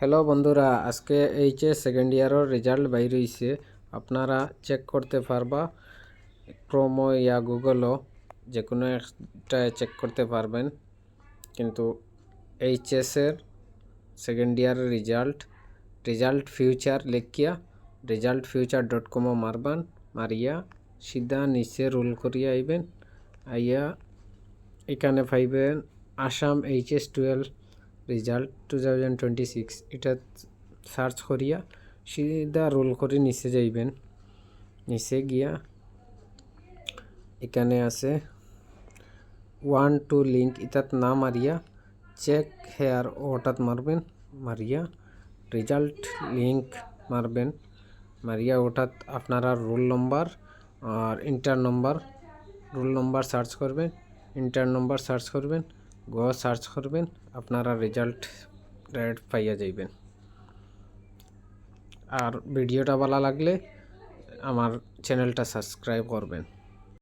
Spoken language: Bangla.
হ্যালো বন্ধুরা, আজকে এইচএস সেকেন্ড ইয়ারের রেজাল্ট বাইর হইছে। আপনারা চেক করতে পারবা ক্রোমো ইয়া গুগলও যে কোনো একটা চেক করতে পারবেন। কিন্তু এইচএসের সেকেন্ড ইয়ারের রেজাল্ট ফিউচার লেখিয়া resultfuture.com মারবান, মারিয়া সিধা নিচে রোল করিয়া আইবেন। আইয়া এখানে পাইবেন আসাম এইচএস 12 রেজাল্ট 2026। এটা সার্চ করিয়া সিধা রোল করে নিচে যাইবেন। নিচে গিয়া এখানে আছে 1-2 লিঙ্ক, এটাত না মারিয়া চেক হেয়ার ওটাত মারবেন। মারিয়া রেজাল্ট লিঙ্ক মারবেন। মারিয়া ওটাত আপনারা রোল নম্বর আর ইন্টার নম্বর, রোল নম্বর সার্চ করবেন, ইন্টার নম্বর সার্চ করবেন, সার্চ করবেন, আপনারা রেজাল্ট ডাইরেক্ট পাইয়া যাইবেন। আর ভিডিওটা ভালো লাগলে আমার চ্যানেলটা সাবস্ক্রাইব করবেন।